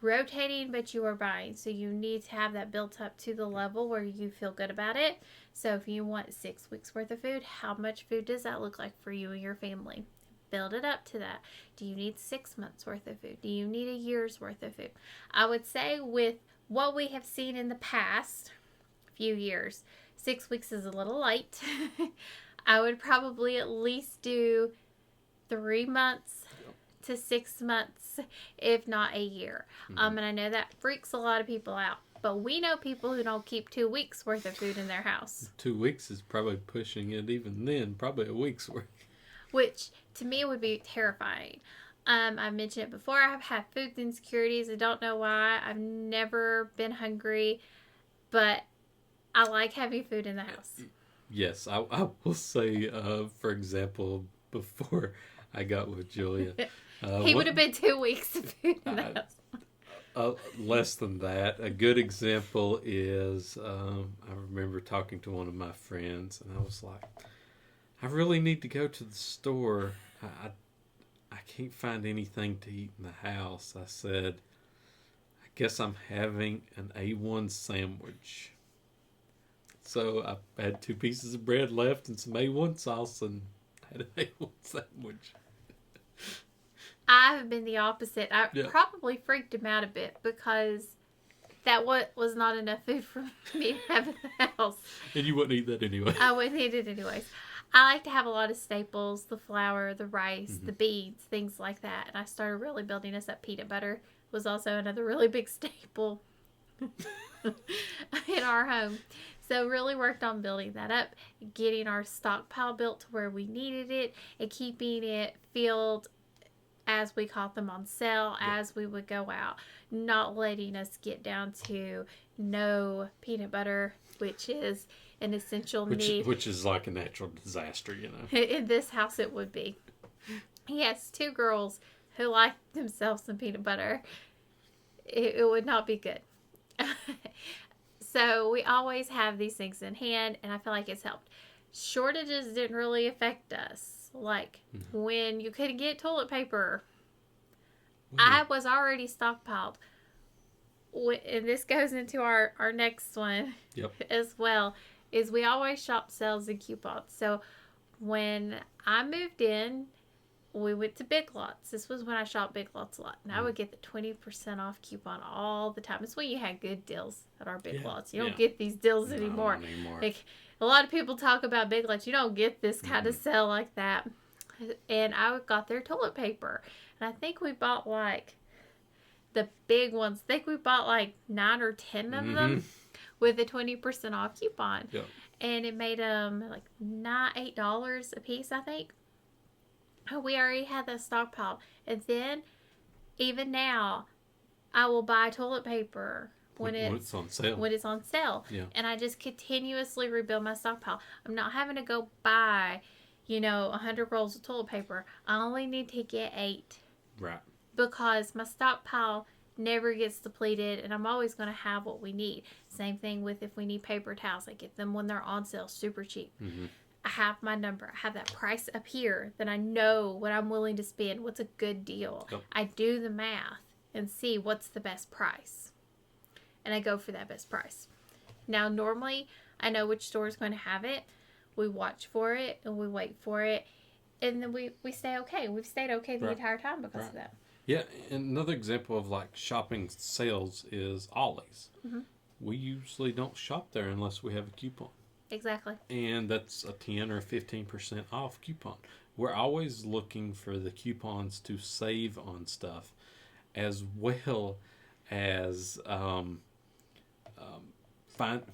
rotating, but you are buying. So you need to have that built up to the level where you feel good about it. So if you want 6 weeks worth of food, how much food does that look like for you and your family? Build it up to that. Do you need 6 months worth of food? Do you need a year's worth of food? I would say with what we have seen in the past few years, 6 weeks is a little light. I would probably at least do 3 months to 6 months, if not a year. And I know that freaks a lot of people out. But we know people who don't keep 2 weeks worth of food in their house. 2 weeks is probably pushing it even then, probably a week's worth. Which to me would be terrifying. I mentioned it before. I've had food insecurities. I don't know why. I've never been hungry, but I like having food in the house. Yes, I will say, for example, before I got with Julia, he would have been 2 weeks of food in the house. Less than that. A good example is I remember talking to one of my friends, and I was like, I really need to go to the store. I can't find anything to eat in the house. I said, I guess I'm having an A1 sandwich. So I had 2 pieces of bread left and some A1 sauce and had an A1 sandwich. I've been the opposite. I probably freaked him out a bit because that was not enough food for me to have in the house. And you wouldn't eat that anyway. I wouldn't eat it anyways. I like to have a lot of staples, the flour, the rice, the beans, things like that. And I started really building us up. Peanut butter was also another really big staple in our home. So really worked on building that up, getting our stockpile built to where we needed it, and keeping it filled as we caught them on sale, as we would go out, not letting us get down to no peanut butter, which is an essential need. Which is like a natural disaster, In this house it would be. Yes, 2 girls who like themselves some peanut butter. It would not be good. So we always have these things in hand, and I feel like it's helped. Shortages didn't really affect us. Like when you couldn't get toilet paper, I was already stockpiled. And this goes into our next one as well, is we always shop sales and coupons. So when I moved in, we went to Big Lots. This was when I shopped Big Lots a lot. And I would get the 20% off coupon all the time. It's when you had good deals at our Big Lots. You don't get these deals anymore. Not anymore. Like, A lot of people talk about Big Lots. You don't get this kind of sale like that. And I got their toilet paper. And I think we bought like the big ones. I think we bought like 9 or 10 of them with a 20% off coupon. Yep. And it made them like $8 a piece, I think. And we already had that stockpile. And then, even now, I will buy toilet paper when it's on sale. When it's on sale. Yeah. And I just continuously rebuild my stockpile. I'm not having to go buy, 100 rolls of toilet paper. I only need to get 8. Right. Because my stockpile never gets depleted, and I'm always going to have what we need. Same thing with if we need paper towels. I get them when they're on sale, super cheap. I have my number. I have that price up here that I know what I'm willing to spend, what's a good deal. Yep. I do the math and see what's the best price. And I go for that best price. Now, normally, I know which store is going to have it. We watch for it, and we wait for it. And then we stay okay. We've stayed okay the entire time because of that. Yeah, another example of like shopping sales is Ollie's. We usually don't shop there unless we have a coupon. Exactly. And that's a 10 or 15% off coupon. We're always looking for the coupons to save on stuff, as well as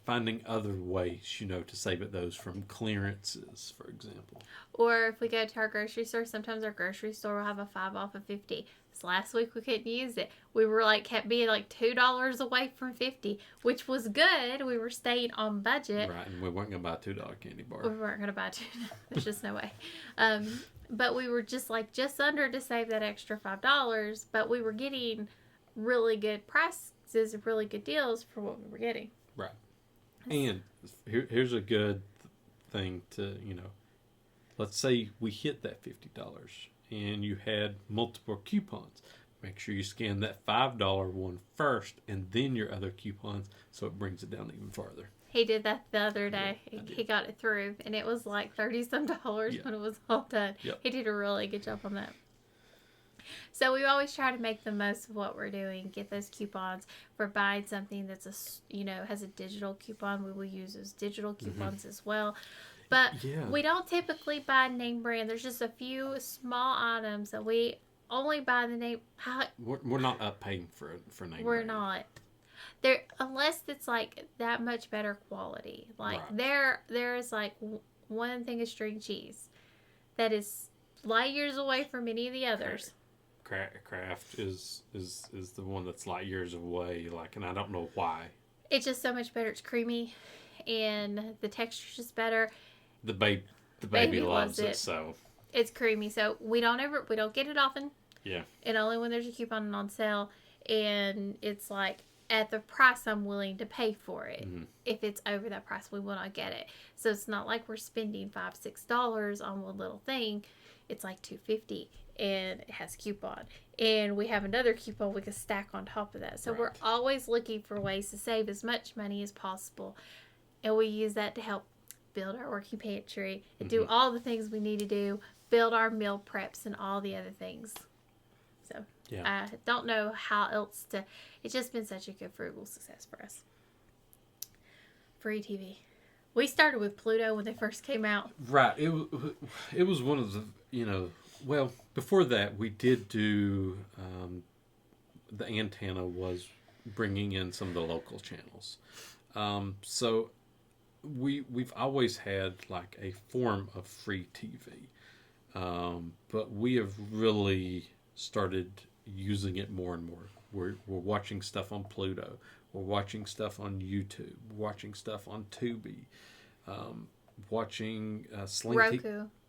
finding other ways, to save at those from clearances, for example. Or if we go to our grocery store, sometimes our grocery store will have a 5 off of 50. This last week we couldn't use it. We were kept being $2 away from 50, which was good. We were staying on budget. Right, and we weren't going to buy a $2 candy bar. We weren't going to buy 2. There's just no way. But we were just under to save that extra $5, but we were getting really good prices, really good deals for what we were getting. Right. And here's a good thing to, let's say we hit that $50 and you had multiple coupons. Make sure you scan that $5 one first and then your other coupons so it brings it down even farther. He did that the other day. Yeah, he got it through, and it was $30-some when it was all done. Yep. He did a really good job on that. So we always try to make the most of what we're doing. Get those coupons. For buying something that's has a digital coupon, we will use those digital coupons as well. But we don't typically buy name brand. There's just a few small items that we only buy the name. We're not up paying for name brand. We're not. There, unless it's that much better quality. There is one thing of string cheese that is light years away from any of the others. Kraft is the one that's light years away, and I don't know why. It's just so much better. It's creamy, and the texture's just better. The baby loves it, so it's creamy. So we don't get it often. Yeah. And only when there's a coupon and on sale, and it's at the price I'm willing to pay for it. If it's over that price, we will not get it. So it's not like we're spending $5-6 on one little thing. It's $2.50. And it has a coupon. And we have another coupon we can stack on top of that. So we're always looking for ways to save as much money as possible. And we use that to help build our working pantry and do all the things we need to do, build our meal preps and all the other things. So I don't know how else to... It's just been such a good frugal success for us. Free TV. We started with Pluto when they first came out. Right. It was one of the, well, before that, we did do, the antenna was bringing in some of the local channels. So we've always had a form of free TV. But we have really started using it more and more. We're watching stuff on Pluto. We're watching stuff on YouTube. We're watching stuff on Tubi. Watching Sling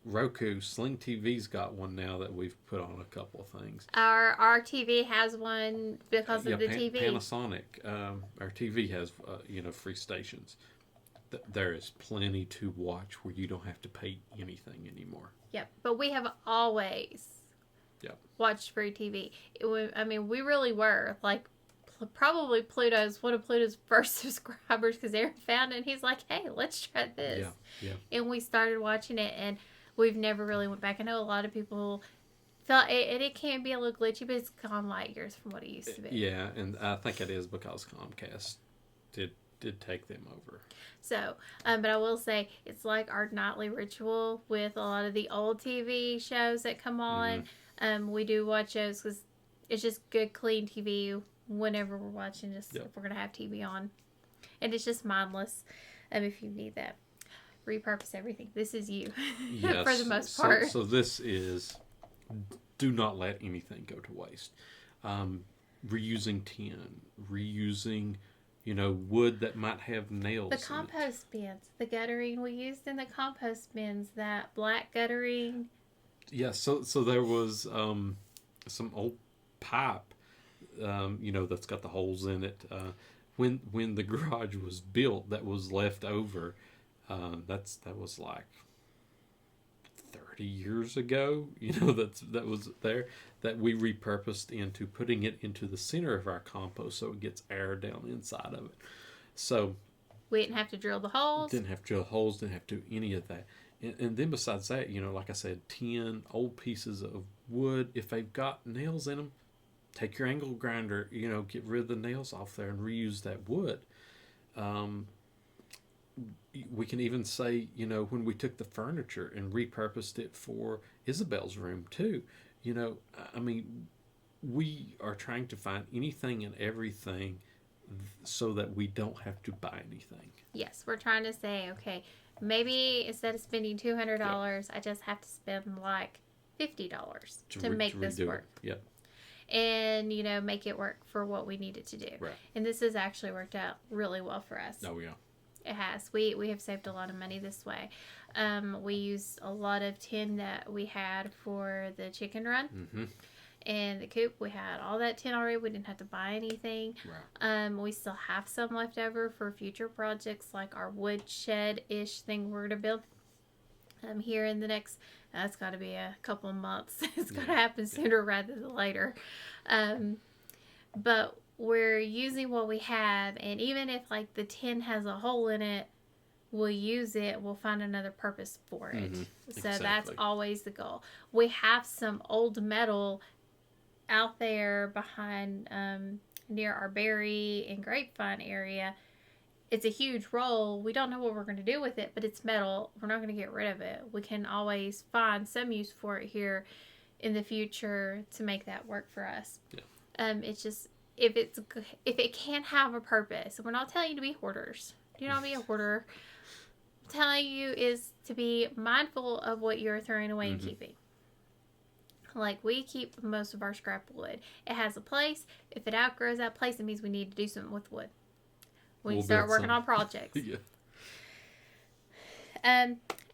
Roku. Sling TV's got one now that we've put on a couple of things. Our TV has one because of the TV. Panasonic. Our TV has free stations. There is plenty to watch where you don't have to pay anything anymore. Yep, but we have always watched free TV. We really were probably one of Pluto's first subscribers because Aaron found it and he's like, hey, let's try this. Yeah. And we started watching it and we've never really went back. I know a lot of people felt it can be a little glitchy, but it's gone light years from what it used to be. Yeah, and I think it is because Comcast did did take them over. So, but I will say it's like our nightly ritual with a lot of the old TV shows that come on. We do watch those because it's just good, clean TV whenever we're watching. Just if we're gonna have TV on, and it's just mindless. If you need that, repurpose everything. This is you, yes. for the most part. So this is, do not let anything go to waste. Reusing tin, reusing, wood that might have nails. The compost bins, the guttering we used in the compost bins, that black guttering. Yeah, so there was some old pipe, that's got the holes in it. When the garage was built, that was left over. That was like 30 years ago. That was there, that we repurposed into putting it into the center of our compost so it gets air down inside of it. So we didn't have to drill the holes. Didn't have to do any of that. And then besides that, like I said, tin, old pieces of wood, if they've got nails in them, take your angle grinder, get rid of the nails off there and reuse that wood. We can even say, when we took the furniture and repurposed it for Isabel's room too, we are trying to find anything and everything so that we don't have to buy anything. Yes, we're trying to say, okay, maybe instead of spending $200, I just have to spend like $50 to make this work. Yep. And, make it work for what we need it to do. Right. And this has actually worked out really well for us. Oh, yeah. It has. We have saved a lot of money this way. We used a lot of tin that we had for the chicken run. Mm-hmm. And the coop, we had all that tin already. We didn't have to buy anything. Right. We still have some left over for future projects, like our wood shed-ish thing we're going to build here in the next, that's got to be a couple of months. It's got to happen sooner rather than later. But we're using what we have, and even if like the tin has a hole in it, we'll use it. We'll find another purpose for it. Mm-hmm. So exactly. That's always the goal. We have some old metal out there behind near our berry and grapevine area. It's a huge roll. We don't know what we're going to do with it, but it's metal. We're not going to get rid of it. We can always find some use for it here in the future to make that work for us. Yeah. It's just if it can have a purpose. We're not telling you to be hoarders. Do not be a hoarder. What I'm telling you is to be mindful of what you're throwing away and keeping. Like, we keep most of our scrap wood. It has a place. If it outgrows that place, it means we need to do something with wood. We'll start working on projects. Yeah.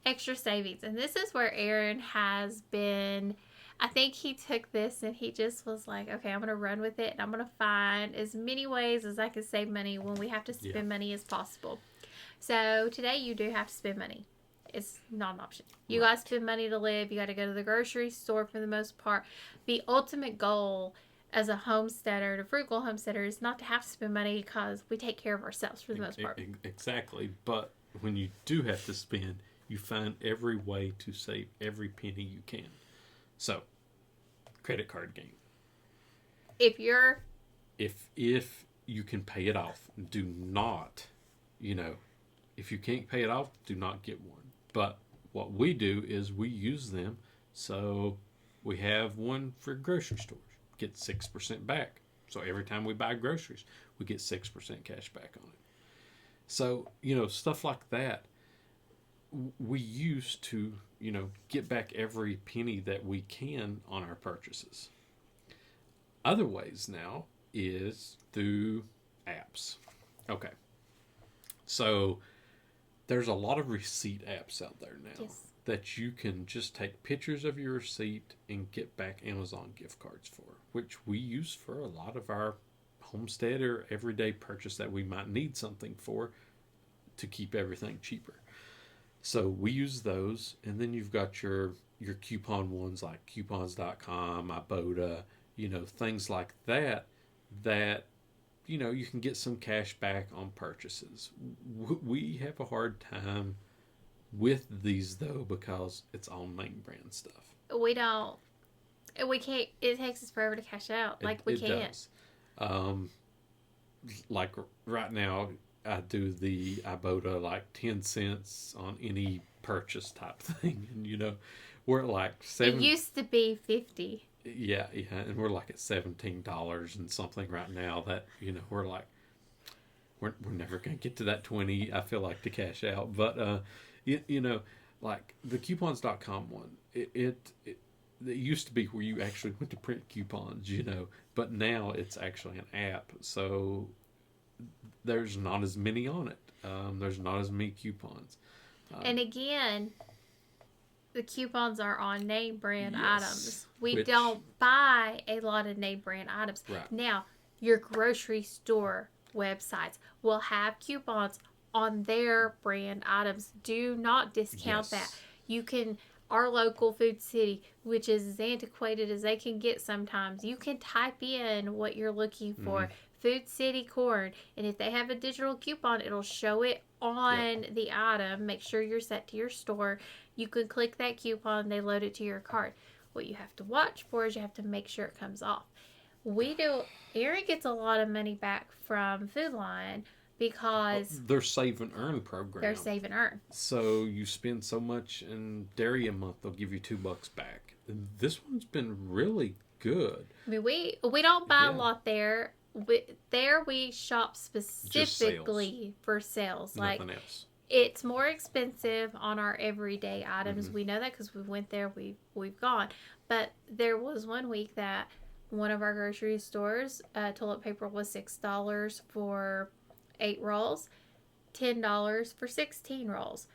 Extra savings. And this is where Aaron has been. I think he took this and he just was like, okay, I'm going to run with it. And I'm going to find as many ways as I can save money when we have to spend money as possible. So today you do have to spend money. It's not an option. You got to spend money to live. You got to go to the grocery store for the most part. The ultimate goal as a homesteader, a frugal homesteader, is not to have to spend money because we take care of ourselves for the most part. Exactly. But when you do have to spend, you find every way to save every penny you can. So, credit card game. If you can pay it off, do not, if you can't pay it off, do not get one. But what we do is we use them. So we have one for grocery stores. Get 6% back. So every time we buy groceries, we get 6% cash back on it. So, stuff like that, we use to, get back every penny that we can on our purchases. Other ways now is through apps. Okay. So there's a lot of receipt apps out there now that you can just take pictures of your receipt and get back Amazon gift cards for, which we use for a lot of our homestead or everyday purchase that we might need something for to keep everything cheaper. So we use those, and then you've got your coupon ones like coupons.com, Ibotta, things like that you can get some cash back on purchases. We have a hard time with these, though, because it's all name brand stuff. We can't, it takes us forever to cash out. We can't. Does. Like right now, I do the Ibotta like 10 cents on any purchase type thing, and we're at like It used to be 50. Yeah, and we're like at $17 and something right now. That we're like we're never gonna get to that 20. I feel like to cash out, but like the coupons.com one, it used to be where you actually went to print coupons, but now it's actually an app, so there's not as many on it. There's not as many coupons. And again, the coupons are on name brand Yes, items. We don't buy a lot of name brand items. Right. Now, your grocery store websites will have coupons on their brand items. Do not discount that. You can, our local Food City, which is as antiquated as they can get sometimes, you can type in what you're looking for. Food City corn, and if they have a digital coupon, it'll show it on the item. Make sure you're set to your store. You can click that coupon, they load it to your cart. What you have to watch for is you have to make sure it comes off. Erin gets a lot of money back from Food Lion because their Save and Earn program. Their Save and Earn. So you spend so much in dairy a month, they'll give you $2 back. And this one's been really good. I mean, we don't buy a lot there. We shop specifically for sales. Nothing else. It's more expensive on our everyday items. We know that because we went there. We've gone. But there was one week that one of our grocery stores, toilet paper was $6 for 8 rolls, $10 for 16 rolls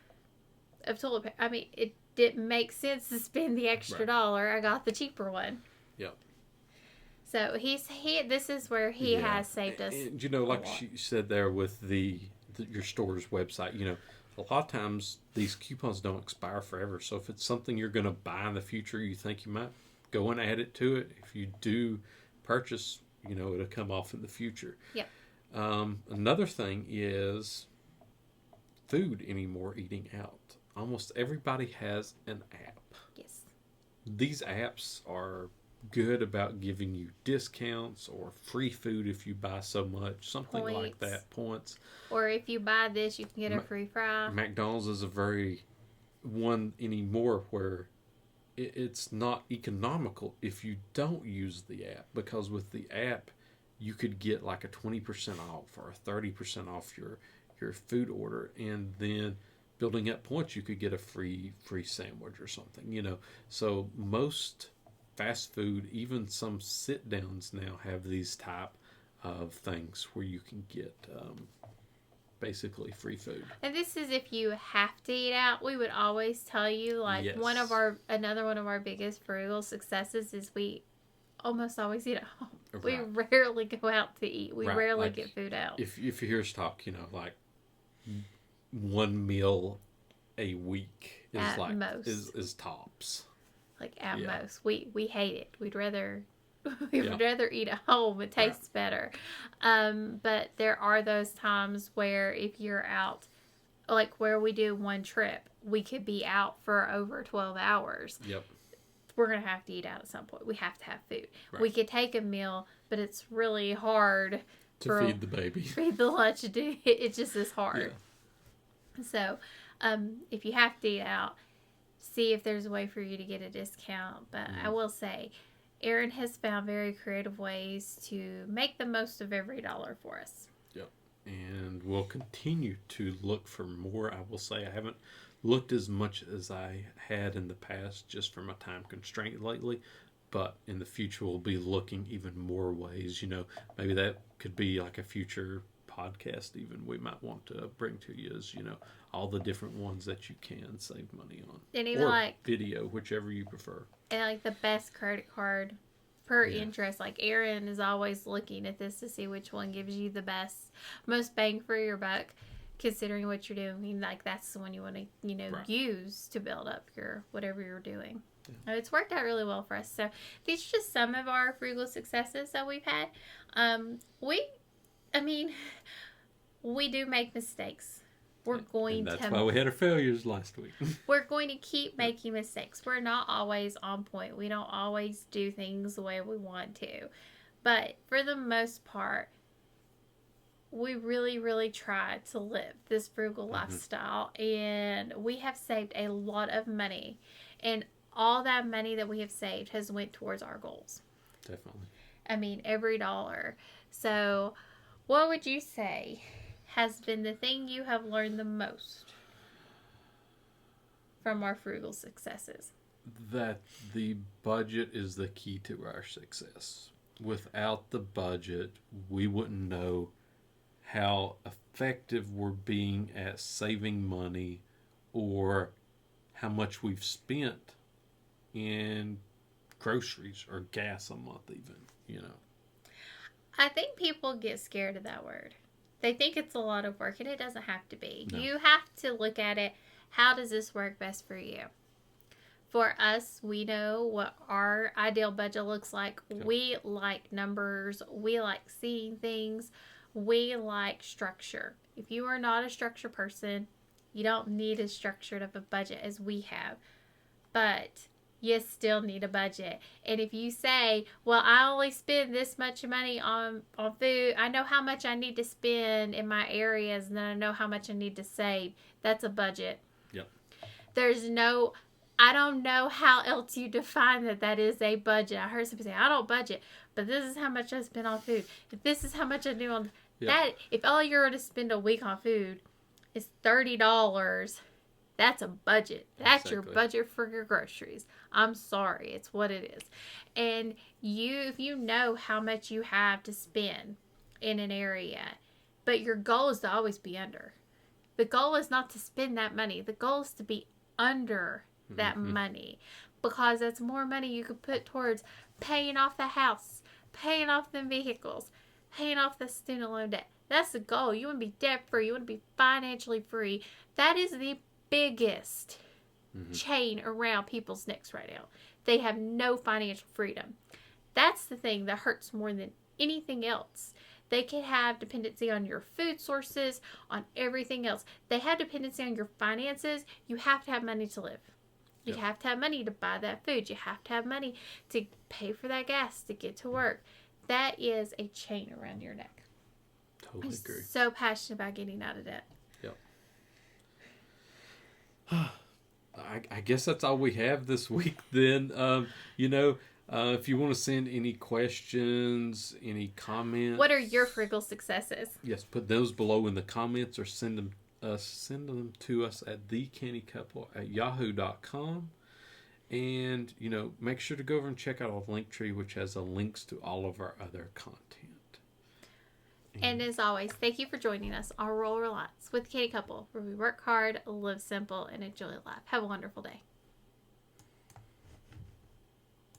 of toilet paper. I mean, it didn't make sense to spend the extra dollar. I got the cheaper one. Yep. So this is where he has saved us. And, like she said there with your store's website, a lot of times these coupons don't expire forever. So if it's something you're going to buy in the future, you think you might go and add it to it. If you do purchase, it'll come off in the future. Yep. Another thing is food anymore, eating out. Almost everybody has an app. Yes. These apps are good about giving you discounts or free food if you buy so much, something like that, points. Or if you buy this, you can get a free fry. McDonald's is a very one anymore where it's not economical if you don't use the app, because with the app you could get like a 20% off or a 30% off your food order, and then building up points you could get a free sandwich or something, so most fast food, even some sit downs now have these type of things where you can get basically free food. And this is if you have to eat out. We would always tell you, like, another one of our biggest frugal successes is we almost always eat at home. Right. We rarely go out to eat. We rarely get food out. If you hear us talk, like one meal a week is at like most. is tops. Like at most. We hate it. We'd rather rather eat at home. It tastes better. But there are those times where if you're out, like where we do one trip, we could be out for over 12 hours. Yep. We're going to have to eat out at some point. We have to have food. Right. We could take a meal, but it's really hard to feed the baby. Feed the lunch. It just is hard. Yeah. So, if you have to eat out, see if there's a way for you to get a discount. But I will say, Erin has found very creative ways to make the most of every dollar for us. Yep. And we'll continue to look for more. I will say I haven't looked as much as I had in the past just from a time constraint lately. But in the future, we'll be looking even more ways. Maybe that could be like a future podcast even we might want to bring to you is, all the different ones that you can save money on. And even or video, whichever you prefer. And like the best credit card per interest. Like Erin is always looking at this to see which one gives you the most bang for your buck, considering what you're doing. Like that's the one you want to, use to build up your whatever you're doing. Yeah. It's worked out really well for us. So these are just some of our frugal successes that we've had. We do make mistakes. We're going and that's why we had our failures last week. We're going to keep making mistakes. We're not always on point. We don't always do things the way we want to. But for the most part, we really, really try to live this frugal lifestyle, and we have saved a lot of money, and all that money that we have saved has went towards our goals. Definitely. I mean, every dollar. So, what would you say has been the thing you have learned the most from our frugal successes? That the budget is the key to our success. Without the budget, we wouldn't know how effective we're being at saving money or how much we've spent in groceries or gas a month even, you know. I think people get scared of that word. They think it's a lot of work, and it doesn't have to be. No. You have to look at it, how does this work best for you? For us, we know what our ideal budget looks like. Yep. We like numbers. We like seeing things. We like structure. If you are not a structure person, you don't need as structured of a budget as we have. But you still need a budget. And if you say, well, I only spend this much money on food, I know how much I need to spend in my areas, and then I know how much I need to save. That's a budget. Yep. I don't know how else you define that is a budget. I heard somebody say, I don't budget, but this is how much I spend on food. If this is how much I do on that, if all you're going to spend a week on food is $30, that's a budget. That's your budget for your groceries. I'm sorry. It's what it is. And if you know how much you have to spend in an area, but your goal is to always be under. The goal is not to spend that money. The goal is to be under that money, because that's more money you could put towards paying off the house, paying off the vehicles, paying off the student loan debt. That's the goal. You want to be debt free. You want to be financially free. That is the biggest chain around people's necks right now. They have no financial freedom. That's the thing that hurts more than anything else. They can have dependency on your food sources, on everything else. They have dependency on your finances. You have to have money to live. You have to have money to buy that food. You have to have money to pay for that gas to get to work. That is a chain around your neck. Totally agree. I'm so passionate about getting out of debt. Yep. I guess that's all we have this week then. If you want to send any questions, any comments. What are your frugal successes? Yes, put those below in the comments, or send them to us at thecannycouple@yahoo.com. And, make sure to go over and check out our link tree, which has links to all of our other content. And as always, thank you for joining us on Rural Reliance with Canny Couple, where we work hard, live simple, and enjoy life. Have a wonderful day.